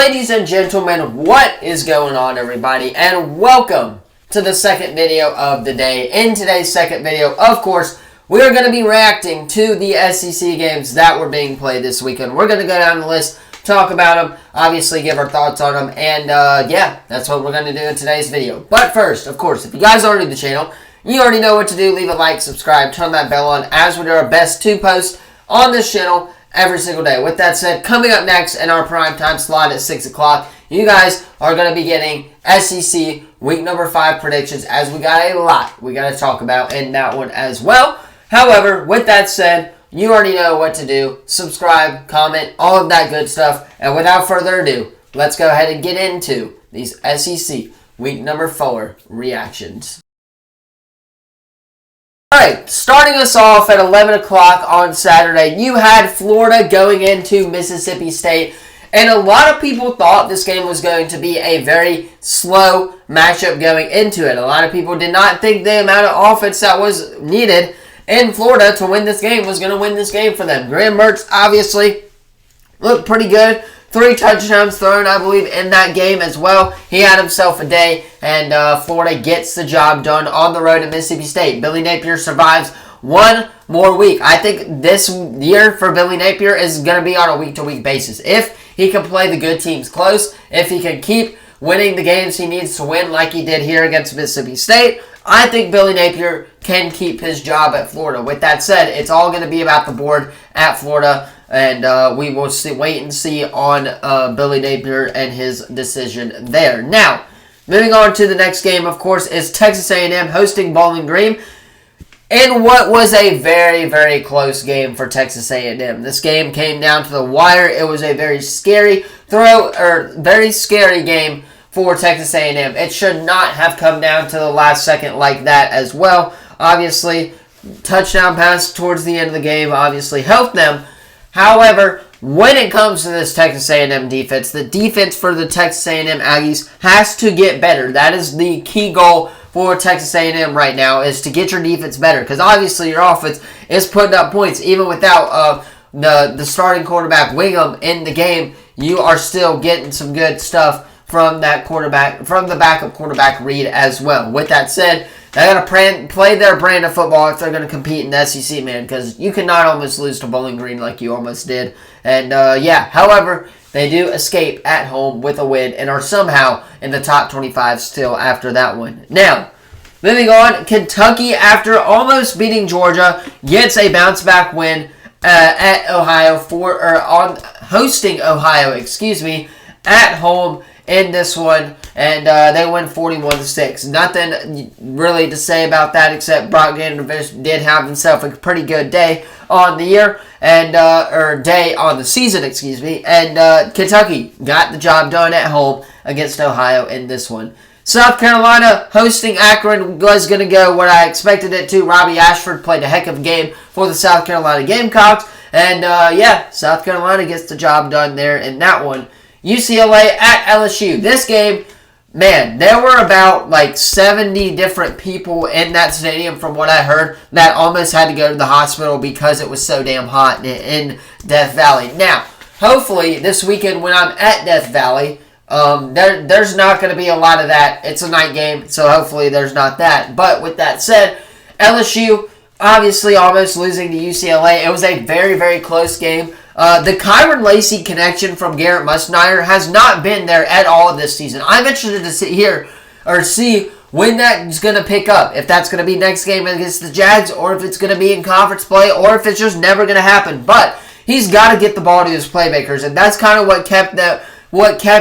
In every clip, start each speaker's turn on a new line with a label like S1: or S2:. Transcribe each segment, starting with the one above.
S1: Ladies and gentlemen, what is going on, everybody? And welcome to the second video of the day. In today's second video, of course, we are going to be reacting to the SEC games that were being played this weekend. We're going to go down the list, talk about them, obviously give our thoughts on them, and yeah, that's what we're going to do in today's video. But first, of course, if you guys are new to the channel, you already know what to do. Leave a like, subscribe, turn that bell on, as we do our best to post on this channel every single day. With that said, coming up next in our primetime slot at 6 o'clock, you guys are going to be getting SEC week number 5 predictions, as we got a lot we got to talk about in that one as well. However, with that said, you already know what to do. Subscribe, comment, all of that good stuff. And without further ado, let's go ahead and get into these SEC week number 4 reactions. Alright, starting us off at 11 o'clock on Saturday, you had Florida going into Mississippi State, and a lot of people thought this game was going to be a very slow matchup going into it. A lot of people did not think the amount of offense that was needed in Florida to win this game was going to win this game for them. Graham Mertz obviously looked pretty good. 3 touchdowns thrown, I believe, in that game as well. He had himself a day, and Florida gets the job done on the road at Mississippi State. Billy Napier survives one more week. I think this year for Billy Napier is going to be on a week-to-week basis. If he can play the good teams close, if he can keep winning the games he needs to win like he did here against Mississippi State, I think Billy Napier can keep his job at Florida. With that said, it's all going to be about the board at Florida. And we will wait and see on Billy Napier and his decision there. Now, moving on to the next game, of course, is Texas A&M hosting Bowling Green in what was a very, very close game for Texas A&M. This game came down to the wire. It was a very scary very scary game for Texas A&M. It should not have come down to the last second like that as well. Obviously, touchdown pass towards the end of the game obviously helped them. However, when it comes to this Texas A&M defense, the defense for the Texas A&M Aggies has to get better. That is the key goal for Texas A&M right now, is to get your defense better. Because obviously your offense is putting up points. Even without the starting quarterback Wingham in the game, you are still getting some good stuff from that quarterback, from the backup quarterback Reed as well. With that said, they got to play their brand of football if they're going to compete in the SEC, man, because you cannot almost lose to Bowling Green like you almost did. And, yeah, however, they do escape at home with a win and are somehow in the top 25 still after that one. Now, moving on, Kentucky, after almost beating Georgia, gets a bounce-back win at Ohio hosting Ohio, at home in this one, and they win 41-6. Nothing really to say about that except Brock Vandevers did have himself a pretty good day on the year, and day on the season, and Kentucky got the job done at home against Ohio in this one. South Carolina hosting Akron was going to go what I expected it to. Robbie Ashford played a heck of a game for the South Carolina Gamecocks, and yeah, South Carolina gets the job done there in that one. UCLA at LSU. This game, man, there were about like 70 different people in that stadium from what I heard that almost had to go to the hospital because it was so damn hot in Death Valley. Now, hopefully this weekend when I'm at Death Valley, there's not going to be a lot of that. It's a night game, so hopefully there's not that. But with that said, LSU obviously almost losing to UCLA. It was a very, very close game. The Kyron Lacey connection from Garrett Musnire has not been there at all this season. I'm interested to see when that's going to pick up. If that's going to be next game against the Jags, or if it's going to be in conference play, or if it's just never going to happen. But he's got to get the ball to his playmakers, and that's kind of what kept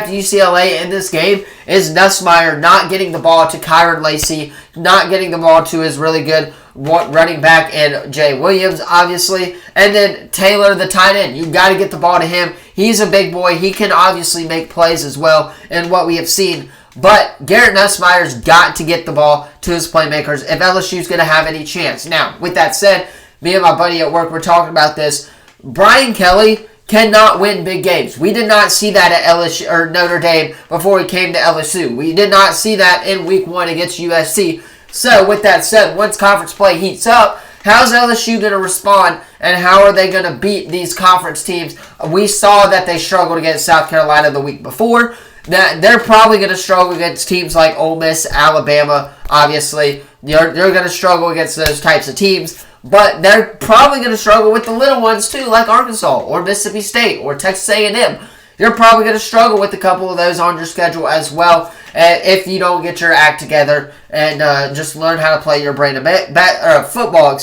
S1: UCLA in this game, is Nussmeier not getting the ball to Kyron Lacey, not getting the ball to his really good running back and Jay Williams, obviously, and then Taylor, the tight end. You got to get the ball to him. He's a big boy. He can obviously make plays as well in what we have seen. But Garrett Nussmeier's got to get the ball to his playmakers if LSU's going to have any chance. Now, with that said, me and my buddy at work were talking about this. Brian Kelly cannot win big games. We did not see that at LSU or Notre Dame before he came to LSU. We did not see that in week 1 against USC. So, with that said, once conference play heats up, how's LSU going to respond, and how are they going to beat these conference teams? We saw that they struggled against South Carolina the week before. That they're probably going to struggle against teams like Ole Miss, Alabama, obviously. They're going to struggle against those types of teams. But they're probably going to struggle with the little ones too, like Arkansas or Mississippi State or Texas A&M. You're probably going to struggle with a couple of those on your schedule as well if you don't get your act together and just learn how to play your brand of football,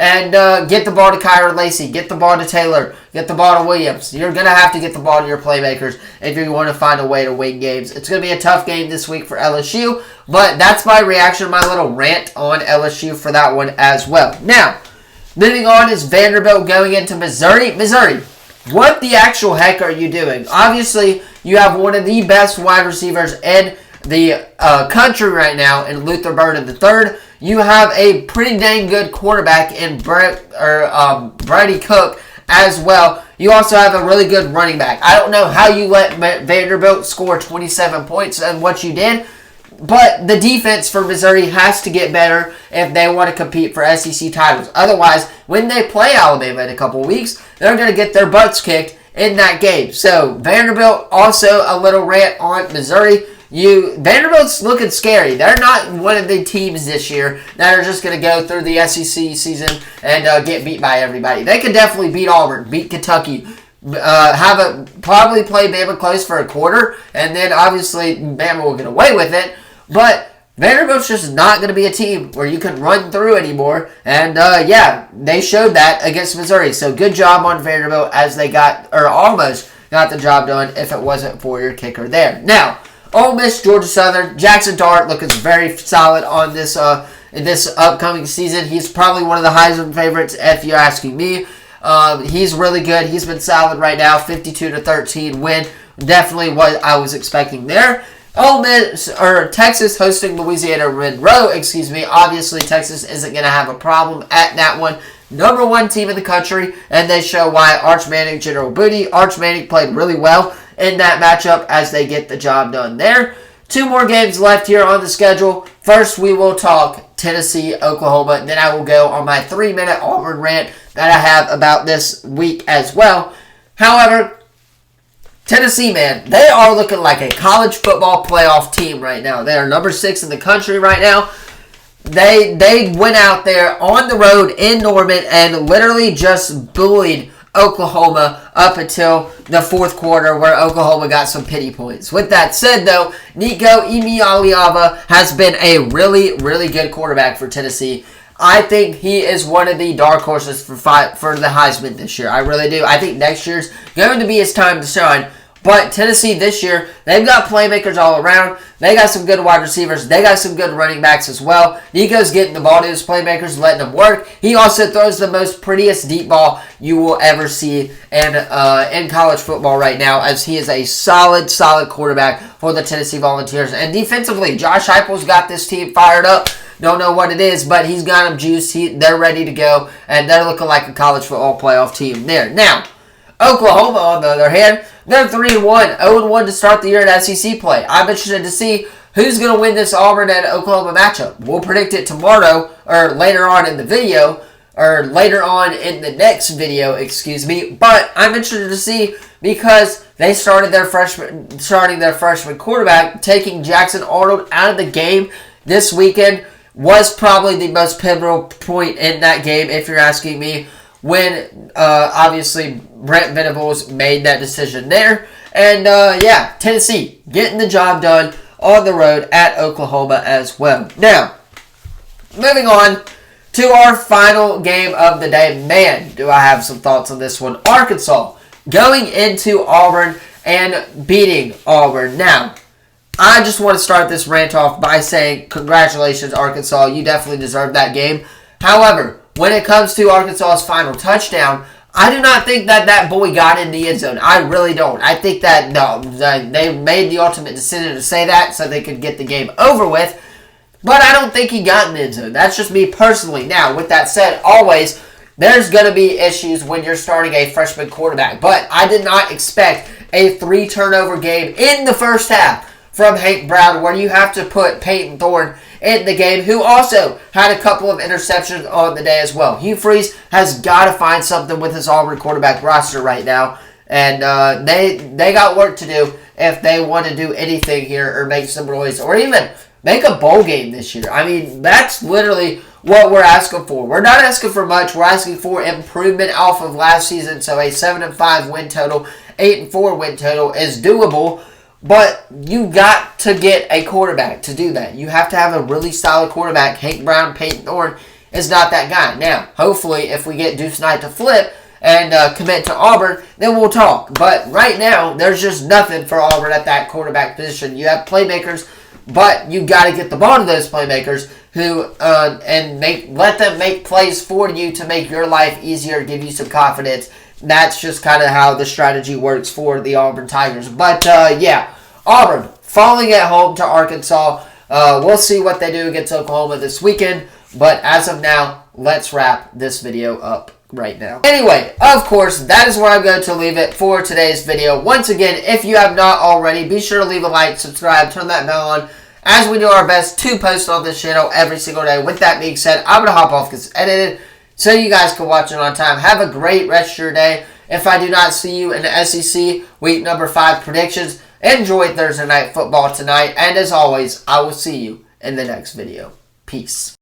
S1: and get the ball to Kyron Lacey, get the ball to Taylor, get the ball to Williams. You're going to have to get the ball to your playmakers if you want to find a way to win games. It's going to be a tough game this week for LSU, but that's my reaction, my little rant on LSU for that one as well. Now, moving on is Vanderbilt going into Missouri. Missouri, what the actual heck are you doing? Obviously, you have one of the best wide receivers in the country right now in Luther Burden III. You have a pretty dang good quarterback in Brady Cook as well. You also have a really good running back. I don't know how you let Vanderbilt score 27 points and what you did, but the defense for Missouri has to get better if they want to compete for SEC titles. Otherwise, when they play Alabama in a couple weeks, they're going to get their butts kicked in that game. So, Vanderbilt, also a little rant on Missouri. Vanderbilt's looking scary. They're not one of the teams this year that are just going to go through the SEC season and get beat by everybody. They could definitely beat Auburn, beat Kentucky, probably play Bama close for a quarter, and then obviously Bama will get away with it. But Vanderbilt's just not going to be a team where you can run through anymore. And they showed that against Missouri. So good job on Vanderbilt as they almost got the job done if it wasn't for your kicker there. Now, Ole Miss, Georgia Southern, Jackson Dart looking very solid on this in this upcoming season. He's probably one of the Heisman favorites if you're asking me. He's really good. He's been solid right now. 52-13 win. Definitely what I was expecting there. Ole Miss, or Texas hosting Louisiana Monroe, Obviously, Texas isn't going to have a problem at that one. Number one team in the country, and they show why. Arch Manning, General Booty. Arch Manning played really well in that matchup as they get the job done there. Two more games left here on the schedule. First, we will talk Tennessee, Oklahoma. Then I will go on my 3-minute Auburn rant that I have about this week as well. However, Tennessee, man, they are looking like a college football playoff team right now. They are number 6 in the country right now. They went out there on the road in Norman and literally just bullied Oklahoma up until the fourth quarter where Oklahoma got some pity points. With that said, though, Nico Iamaleava has been a really, really good quarterback for Tennessee. I think he is one of the dark horses for the Heisman this year. I really do. I think next year's going to be his time to shine. But Tennessee this year, they've got playmakers all around. They got some good wide receivers. They got some good running backs as well. Nico's getting the ball to his playmakers, letting them work. He also throws the most prettiest deep ball you will ever see in college football right now, as he is a solid quarterback for the Tennessee Volunteers. And defensively, Josh Heupel's got this team fired up. Don't know what it is, but he's got them juiced. They're ready to go, and they're looking like a college football playoff team there. Now, Oklahoma, on the other hand, they're 3-1, 0-1 to start the year in SEC play. I'm interested to see who's going to win this Auburn and Oklahoma matchup. We'll predict it tomorrow, or later on in the video, or later on in the next video, But I'm interested to see because they starting their freshman quarterback, taking Jackson Arnold out of the game this weekend was probably the most pivotal point in that game, if you're asking me, when obviously Brent Venables made that decision there. And Tennessee getting the job done on the road at Oklahoma as well. Now, moving on to our final game of the day. Man, do I have some thoughts on this one. Arkansas going into Auburn and beating Auburn. Now, I just want to start this rant off by saying congratulations, Arkansas. You definitely deserved that game. However, when it comes to Arkansas's final touchdown, I do not think that boy got in the end zone. I really don't. I think that they made the ultimate decision to say that so they could get the game over with. But I don't think he got in the end zone. That's just me personally. Now, with that said, always, there's going to be issues when you're starting a freshman quarterback. But I did not expect a 3-turnover game in the first half from Hank Brown, where you have to put Peyton Thorne in the game, who also had a couple of interceptions on the day as well. Hugh Freeze has got to find something with his Auburn quarterback roster right now, and they got work to do if they want to do anything here or make some noise or even make a bowl game this year. I mean, that's literally what we're asking for. We're not asking for much. We're asking for improvement off of last season. So a 7-5 win total, 8-4 win total is doable. But you got to get a quarterback to do that. You have to have a really solid quarterback. Hank Brown, Peyton Thorne is not that guy. Now, hopefully, if we get Deuce Knight to flip and commit to Auburn, then we'll talk. But right now, there's just nothing for Auburn at that quarterback position. You have playmakers, but you got to get the ball to those playmakers who let them make plays for you to make your life easier, give you some confidence. That's just kind of how the strategy works for the Auburn Tigers. But yeah, Auburn falling at home to Arkansas. We'll see what they do against Oklahoma this weekend. But as of now, let's wrap this video up right now. Anyway, of course, that is where I'm going to leave it for today's video. Once again, if you have not already, be sure to leave a like, subscribe, turn that bell on, as we do our best to post on this channel every single day. With that being said, I'm going to hop off because it's edited so you guys can watch it on time. Have a great rest of your day. If I do not see you in the SEC Week number 5 predictions, enjoy Thursday Night Football tonight. And as always, I will see you in the next video. Peace.